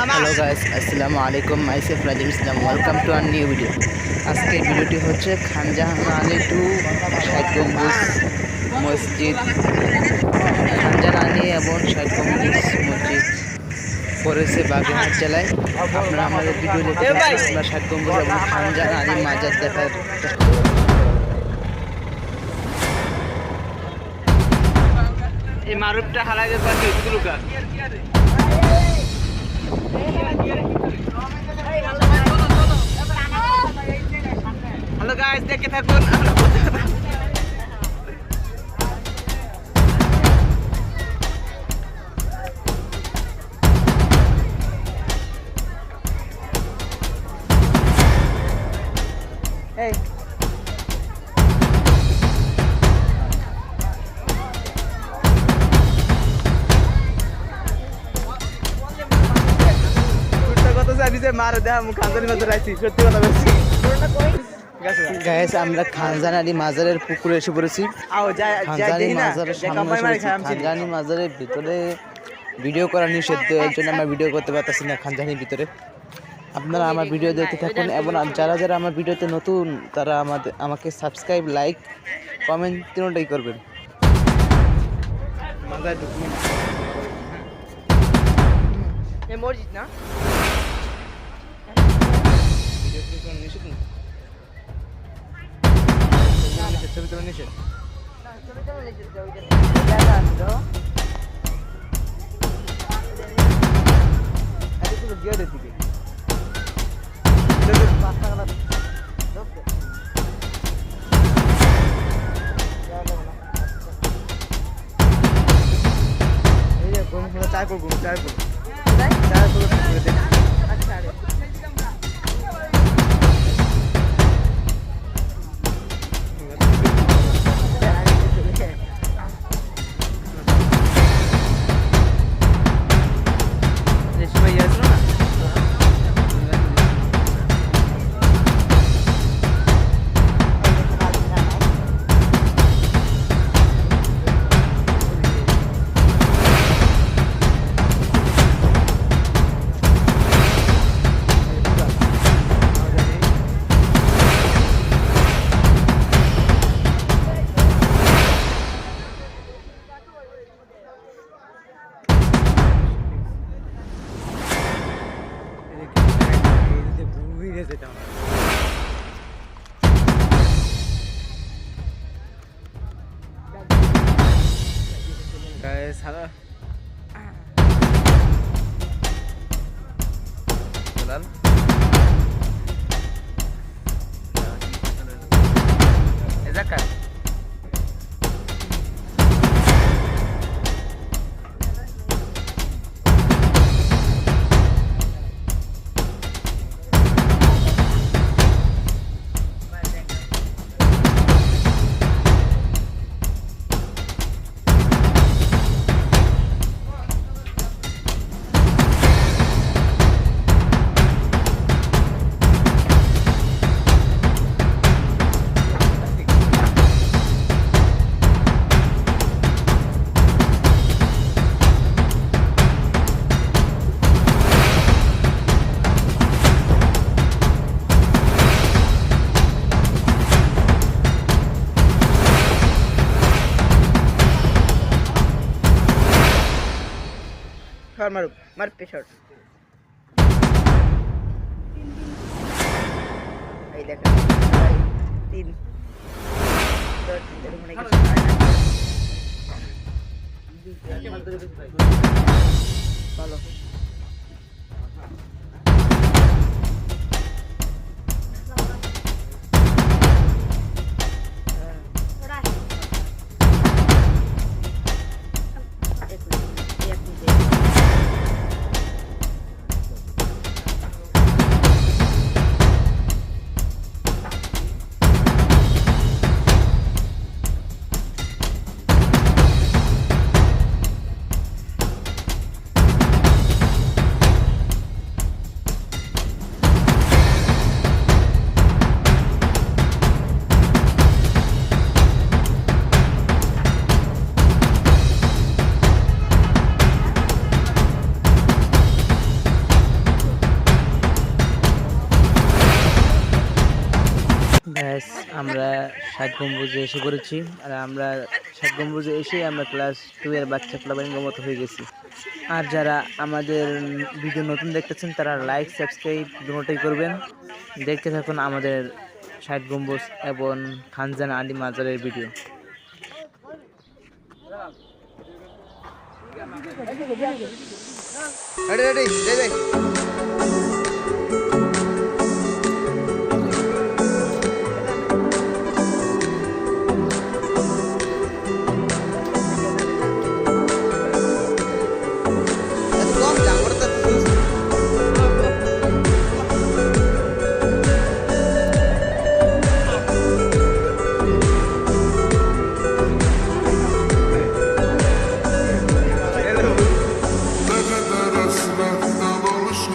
Hello guys, আসসালামু আলাইকুম। Myself Rajib Islam, welcome to our new video. আজকের ভিডিওটি হচ্ছে খানজাহান আলী টু ষাট গম্বুজ মসজিদ। খানজাহান আলী এবং ষাট গম্বুজ মসজিদ পড়েছে বাগেরহাট জেলায়। আপনারা আমাদের ভিডিও দেখতে থাকুন। আমরা ষাট গম্বুজ এবং খানজাহান আলী মাজার দেখার চেষ্টা করব। এই মারুফটা হারাইতে পারছে লুকা। হ্যালো গাইস, দেখতে থাকুন। এই গাইস, আমরা খানজাহান আলী মাজারের পুকুরে এসে পড়েছি। খানজাহান আলী মাজারের ভিতরে ভিডিও করা নিষিদ্ধ, এর জন্য আমরা ভিডিও করতে পারতেছি না খানজাহানির ভিতরে। আপনারা আমার ভিডিও দেখতে থাকুন এবং যারা যারা আমার ভিডিওতে নতুন তারা আমাকে সাবস্ক্রাইব, লাইক, কমেন্ট তিনটাই করবেন। মসজিদ না ছবি তোলা নিষেধ। চায় করবো সারা মার পেশর এই দেখেন তিন ভালো ষাট গম্বুজে এসে পড়েছি। আর আমরা ষাট গম্বুজে এসেই আমরা ক্লাস 2 এর বাচ্চা প্লাবাইনের মতো হয়ে গেছি। আর যারা আমাদের ভিডিও নতুন দেখতেছেন তারা লাইক সাবস্ক্রাইব দুটোই করবেন। দেখতে থাকুন আমাদের ষাট গম্বুজ এবং খানজাহান আলী মাজারের video. Ne kadar hasret alışma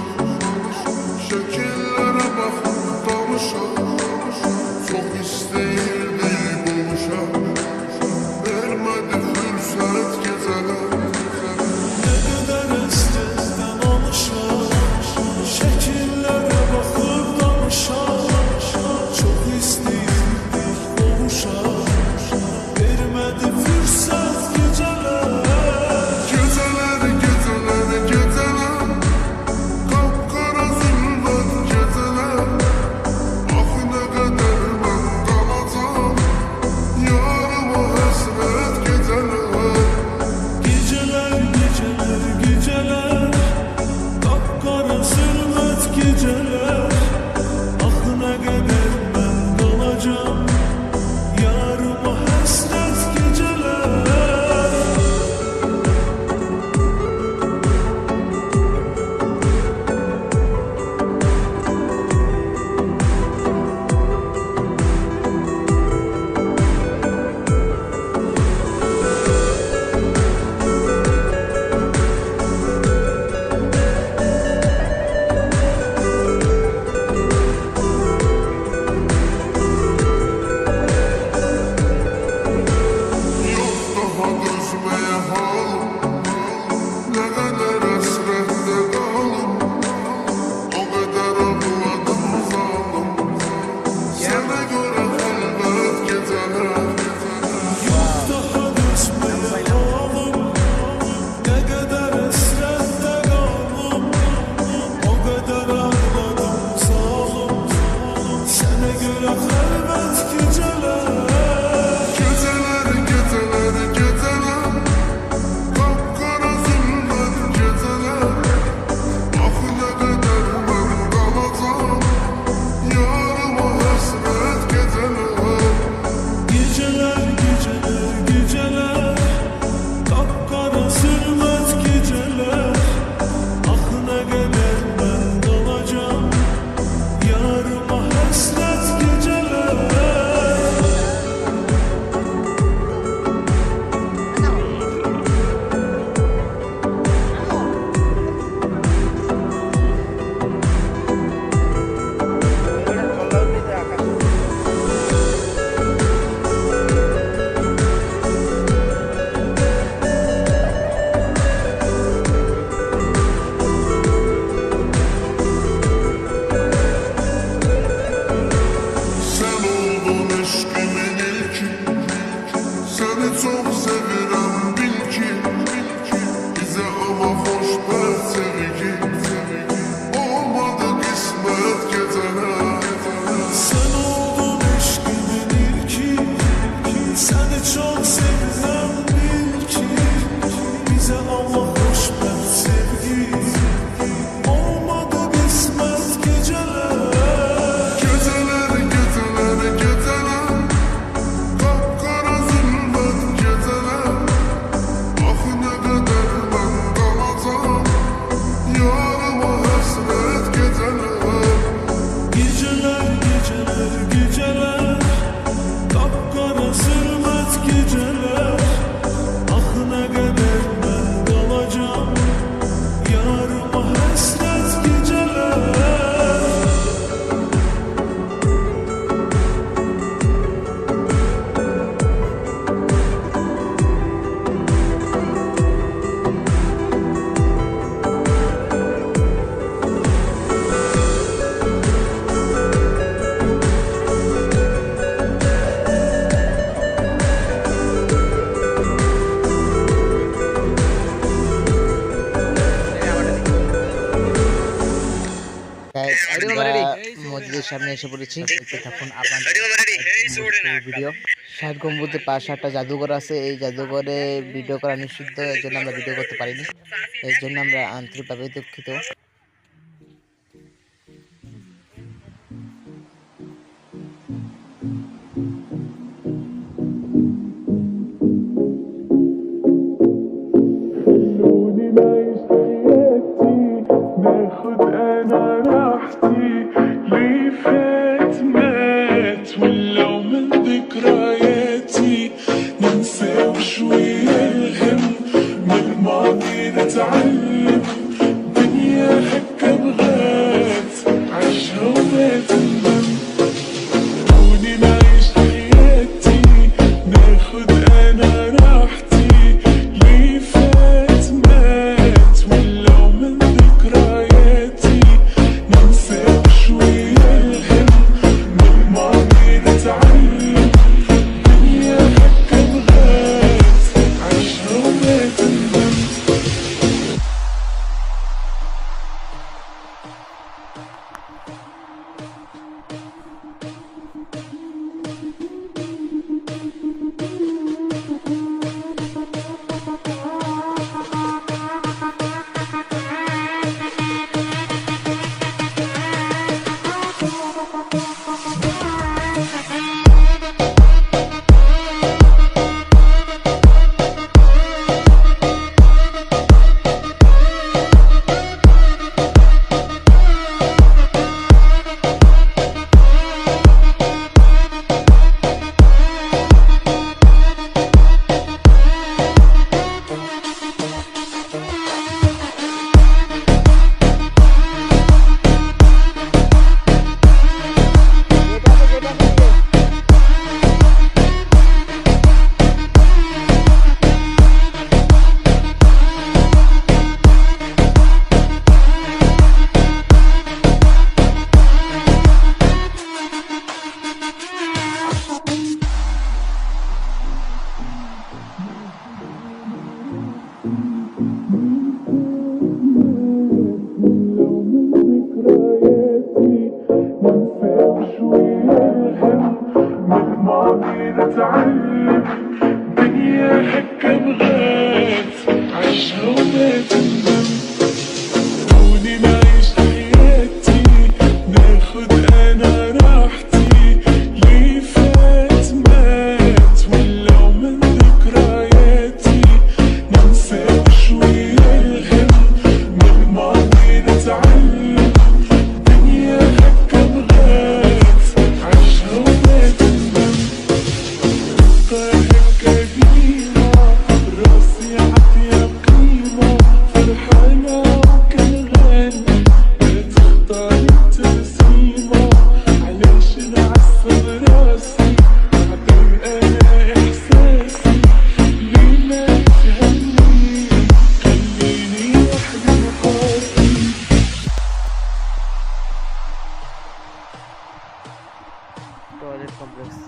মসজিদের সামনে এসে পড়েছি। দেখতে থাকুন আপনাদের ভিডিও। ষাট গম্বুজের পাশে একটা জাদুঘর আছে। এই জাদুঘরে ভিডিও করা নিষিদ্ধ, এর জন্য আমরা ভিডিও করতে পারিনি। এর জন্য আমরা আন্তরিকভাবে দুঃখিত। ناخد انا راحتي لي فات مات ولو من ذكرياتي ننسى شوية الهم من الماضي نتعلم دنيا هكا بغات عيشها وما تندم خلوني نعيش حياتي ناخد انا راحتي لي فات مات ولو من ذكرياتي ننسى شوية الهم من الماضي نتعلم دنيا هكا بغات عيشها وما تندم نتعلم دنيا هكا بغات عيشها وما تندم خلوني نعيش حياتي ناخد انا راحتي لي فات مات ولو من ذكرياتي ننسى شوية الهم من الماضي نتعلم دنيا هكا بغات عيشها وما تندم هكا ديما راسي عافية بقيمة فرحانة وكنغني لا تختاري التبسيمة علاش نعصب راسي عطي انا احساسي اللي ما يفهمني خليني وحدي بحالي টয়লেট কমপ্লেক্স।